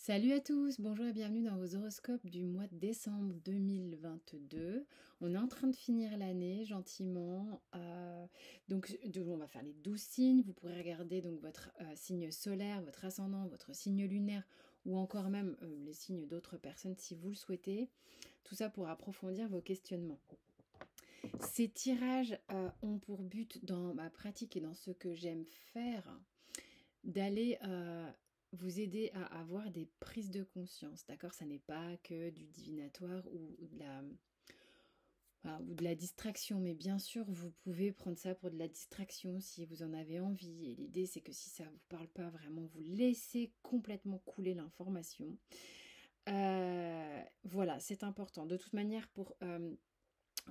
Salut à tous, bonjour et bienvenue dans vos horoscopes du mois de décembre 2022. On est en train de finir l'année gentiment. On va faire les 12 signes. Vous pourrez regarder donc votre signe solaire, votre ascendant, votre signe lunaire ou encore même les signes d'autres personnes si vous le souhaitez. Tout ça pour approfondir vos questionnements. Ces tirages ont pour but dans ma pratique et dans ce que j'aime faire d'aller vous aider à avoir des prises de conscience, d'accord? Ça n'est pas que du divinatoire ou de la distraction, mais bien sûr, vous pouvez prendre ça pour de la distraction si vous en avez envie. Et l'idée, c'est que si ça ne vous parle pas vraiment, vous laissez complètement couler l'information. Voilà, c'est important. De toute manière, pour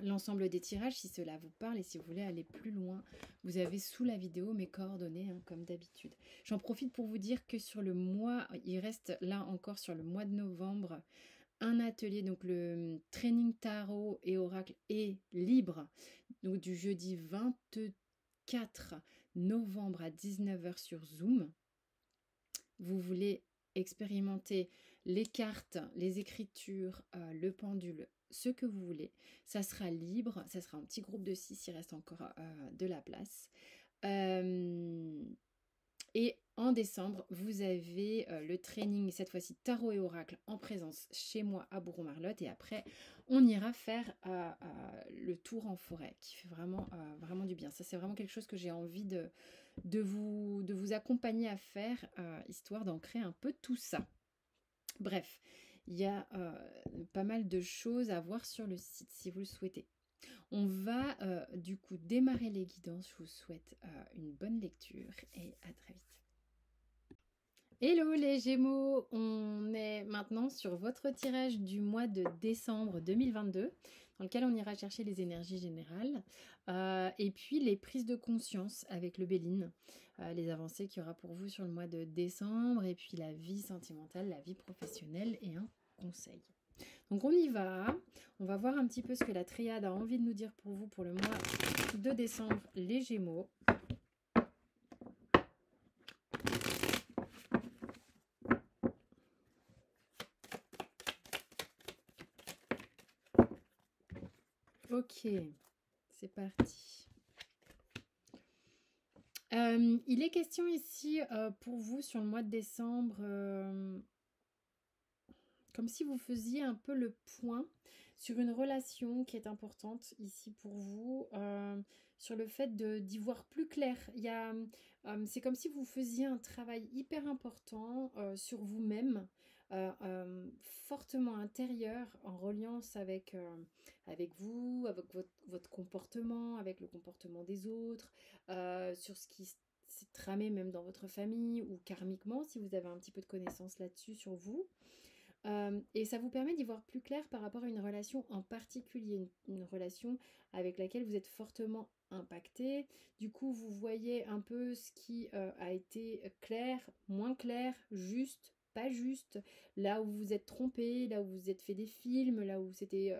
l'ensemble des tirages, si cela vous parle et si vous voulez aller plus loin, vous avez sous la vidéo mes coordonnées, hein, comme d'habitude. J'en profite pour vous dire que sur le mois, il reste là encore sur le mois de novembre, un atelier, donc le training tarot et oracle est libre, donc du jeudi 24 novembre à 19h sur Zoom. Vous voulez expérimenter les cartes, les écritures, le pendule, ce que vous voulez. Ça sera libre, ça sera un petit groupe de 6, il reste encore de la place. Et en décembre, vous avez le training, cette fois-ci tarot et oracle en présence chez moi à Bourron-Marlotte. Et après, on ira faire le tour en forêt qui fait vraiment, vraiment du bien. Ça, c'est vraiment quelque chose que j'ai envie de vous accompagner à faire, histoire d'ancrer un peu tout ça. Bref, il y a pas mal de choses à voir sur le site si vous le souhaitez. On va du coup démarrer les guidances. Je vous souhaite une bonne lecture et à très vite. Hello les Gémeaux, on est maintenant sur votre tirage du mois de décembre 2022 dans lequel on ira chercher les énergies générales et puis les prises de conscience avec le Béline, les avancées qu'il y aura pour vous sur le mois de décembre et puis la vie sentimentale, la vie professionnelle et un conseil. Donc on y va, on va voir un petit peu ce que la triade a envie de nous dire pour vous pour le mois de décembre les Gémeaux. Ok, c'est parti. Il est question ici pour vous sur le mois de décembre, comme si vous faisiez un peu le point sur une relation qui est importante ici pour vous, sur le fait d'y voir plus clair. C'est comme si vous faisiez un travail hyper important sur vous-même, fortement intérieur, en reliance avec vous, avec votre comportement, avec le comportement des autres, sur ce qui s'est tramé même dans votre famille ou karmiquement, si vous avez un petit peu de connaissances là-dessus sur vous. Et ça vous permet d'y voir plus clair par rapport à une relation en particulier, une relation avec laquelle vous êtes fortement impacté. Du coup, vous voyez un peu ce qui a été clair, moins clair, juste, pas juste, là où vous vous êtes trompé, là où vous vous êtes fait des films, là où c'était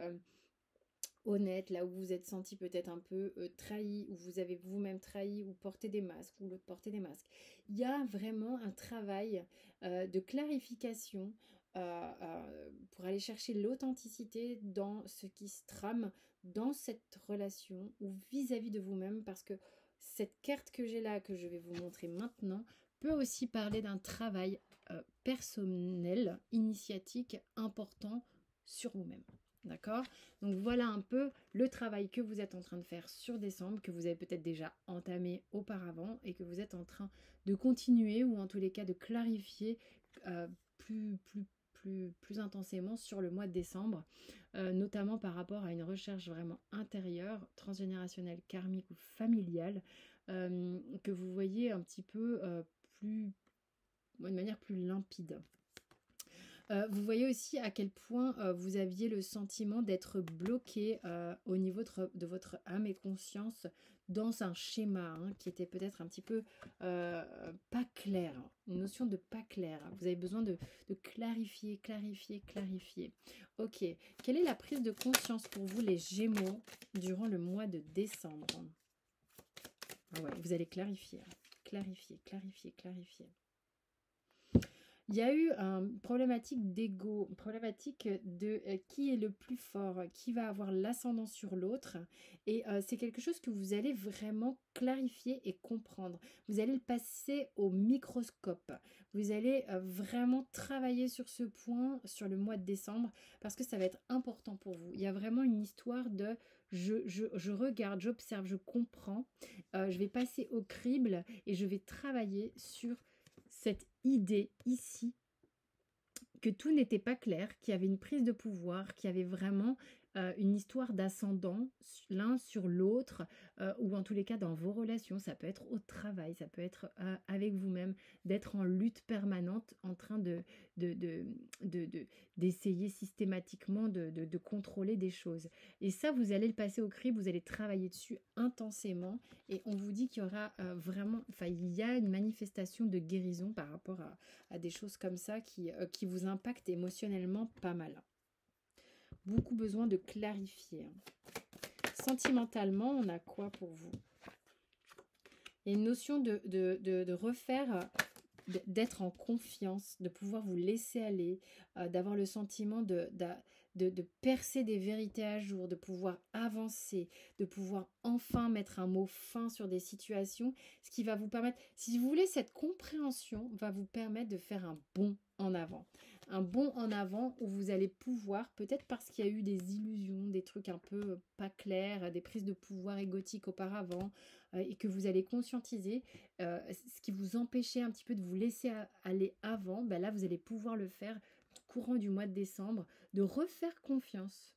honnête, là où vous vous êtes senti peut-être un peu trahi, où vous avez vous-même trahi ou porté des masques, ou l'autre porté des masques. Il y a vraiment un travail de clarification pour aller chercher l'authenticité dans ce qui se trame dans cette relation ou vis-à-vis de vous-même, parce que cette carte que j'ai là, que je vais vous montrer maintenant, peut aussi parler d'un travail personnel, initiatique, important sur vous-même. D'accord? Donc voilà un peu le travail que vous êtes en train de faire sur décembre, que vous avez peut-être déjà entamé auparavant et que vous êtes en train de continuer ou en tous les cas de clarifier plus intensément sur le mois de décembre, notamment par rapport à une recherche vraiment intérieure, transgénérationnelle, karmique ou familiale, que vous voyez un petit peu de manière plus limpide. Vous voyez aussi à quel point vous aviez le sentiment d'être bloqué au niveau de votre âme et conscience dans un schéma qui était peut-être un petit peu pas clair, une notion de pas clair. Vous avez besoin de clarifier, clarifier, clarifier. Ok, quelle est la prise de conscience pour vous les Gémeaux durant le mois de décembre? Ah ouais, vous allez clarifier, clarifier, clarifier, clarifier. Il y a eu une problématique d'ego, une problématique de qui est le plus fort, qui va avoir l'ascendant sur l'autre. Et c'est quelque chose que vous allez vraiment clarifier et comprendre. Vous allez le passer au microscope. Vous allez vraiment travailler sur ce point sur le mois de décembre parce que ça va être important pour vous. Il y a vraiment une histoire de je regarde, j'observe, je comprends. Je vais passer au crible et je vais travailler sur cette idée ici que tout n'était pas clair, qu'il y avait une prise de pouvoir, qu'il y avait vraiment une histoire d'ascendant l'un sur l'autre, ou en tous les cas dans vos relations, ça peut être au travail, ça peut être avec vous-même, d'être en lutte permanente, en train de, de, d'essayer systématiquement de contrôler des choses. Et ça, vous allez le passer au crible, vous allez travailler dessus intensément, et on vous dit qu'il y aura vraiment, enfin il y a une manifestation de guérison par rapport à des choses comme ça qui vous impactent émotionnellement pas mal. Beaucoup besoin de clarifier. Sentimentalement, on a quoi pour vous? Il y a une notion de refaire, d'être en confiance, de pouvoir vous laisser aller, d'avoir le sentiment de percer des vérités à jour, de pouvoir avancer, de pouvoir enfin mettre un mot fin sur des situations, ce qui va vous permettre, si vous voulez, cette compréhension va vous permettre de faire un bond en avant. Un bond en avant où vous allez pouvoir, peut-être parce qu'il y a eu des illusions, des trucs un peu pas clairs, des prises de pouvoir égotiques auparavant, et que vous allez conscientiser, ce qui vous empêchait un petit peu de vous laisser aller avant, ben là vous allez pouvoir le faire courant du mois de décembre, de refaire confiance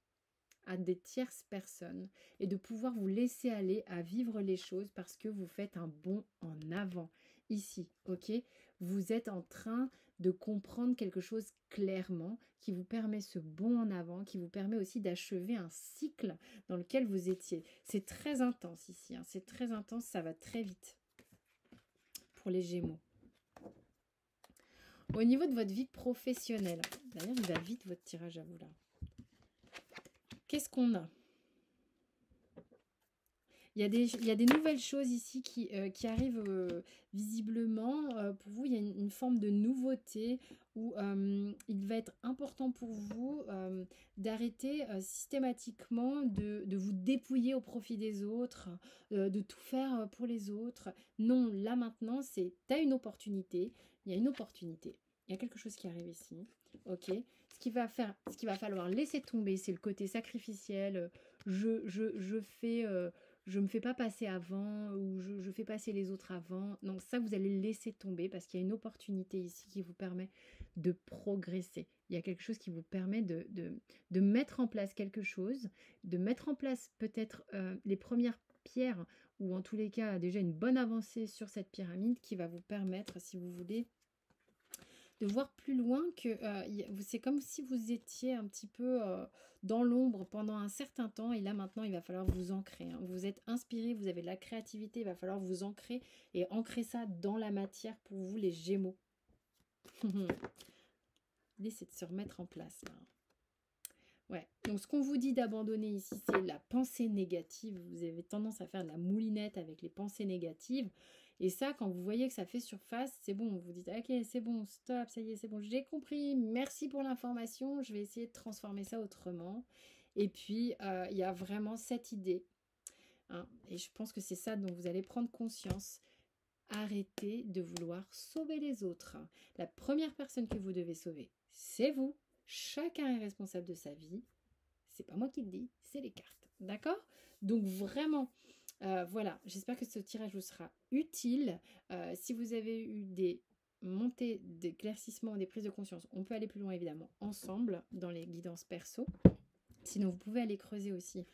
à des tierces personnes et de pouvoir vous laisser aller à vivre les choses parce que vous faites un bond en avant ici, ok? Vous êtes en train de comprendre quelque chose clairement qui vous permet ce bond en avant, qui vous permet aussi d'achever un cycle dans lequel vous étiez. C'est très intense ici, hein, c'est très intense, ça va très vite pour les Gémeaux. Au niveau de votre vie professionnelle, d'ailleurs il va vite votre tirage à vous là. Qu'est-ce qu'on a? Il y a des nouvelles choses ici qui arrivent visiblement. Pour vous, il y a une forme de nouveauté où il va être important pour vous d'arrêter systématiquement de vous dépouiller au profit des autres, de tout faire pour les autres. Non, là maintenant, tu as une opportunité. Il y a une opportunité. Il y a quelque chose qui arrive ici. Ok. Ce qu'il va falloir laisser tomber, c'est le côté sacrificiel. Je fais... je me fais pas passer avant ou je fais passer les autres avant. Non, ça, vous allez le laisser tomber parce qu'il y a une opportunité ici qui vous permet de progresser. Il y a quelque chose qui vous permet de mettre en place quelque chose, de mettre en place peut-être les premières pierres ou en tous les cas déjà une bonne avancée sur cette pyramide qui va vous permettre, si vous voulez, de voir plus loin que c'est comme si vous étiez un petit peu dans l'ombre pendant un certain temps et là maintenant il va falloir vous ancrer, hein. Vous êtes inspiré, vous avez de la créativité, il va falloir vous ancrer et ancrer ça dans la matière pour vous les Gémeaux. L'idée c'est de se remettre en place là. Ouais, donc ce qu'on vous dit d'abandonner ici, c'est la pensée négative. Vous avez tendance à faire de la moulinette avec les pensées négatives. Et ça, quand vous voyez que ça fait surface, c'est bon. Vous dites, ok, c'est bon, stop, ça y est, c'est bon, j'ai compris. Merci pour l'information. Je vais essayer de transformer ça autrement. Et puis, il y a vraiment cette idée, hein, et je pense que c'est ça dont vous allez prendre conscience. Arrêtez de vouloir sauver les autres. La première personne que vous devez sauver, c'est vous. Chacun est responsable de sa vie. C'est pas moi qui le dis, c'est les cartes. D'accord? Donc vraiment, voilà, j'espère que ce tirage vous sera utile. Si vous avez eu des montées, des éclaircissements, des prises de conscience, on peut aller plus loin évidemment ensemble dans les guidances perso. Sinon, vous pouvez aller creuser aussi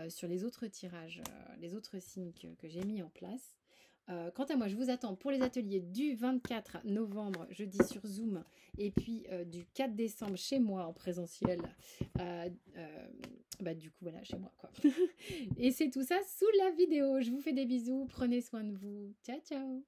sur les autres tirages, les autres signes que j'ai mis en place. Quant à moi, je vous attends pour les ateliers du 24 novembre, jeudi sur Zoom, et puis du 4 décembre chez moi en présentiel. Du coup, voilà, chez moi, quoi. Et c'est tout ça sous la vidéo. Je vous fais des bisous. Prenez soin de vous. Ciao, ciao.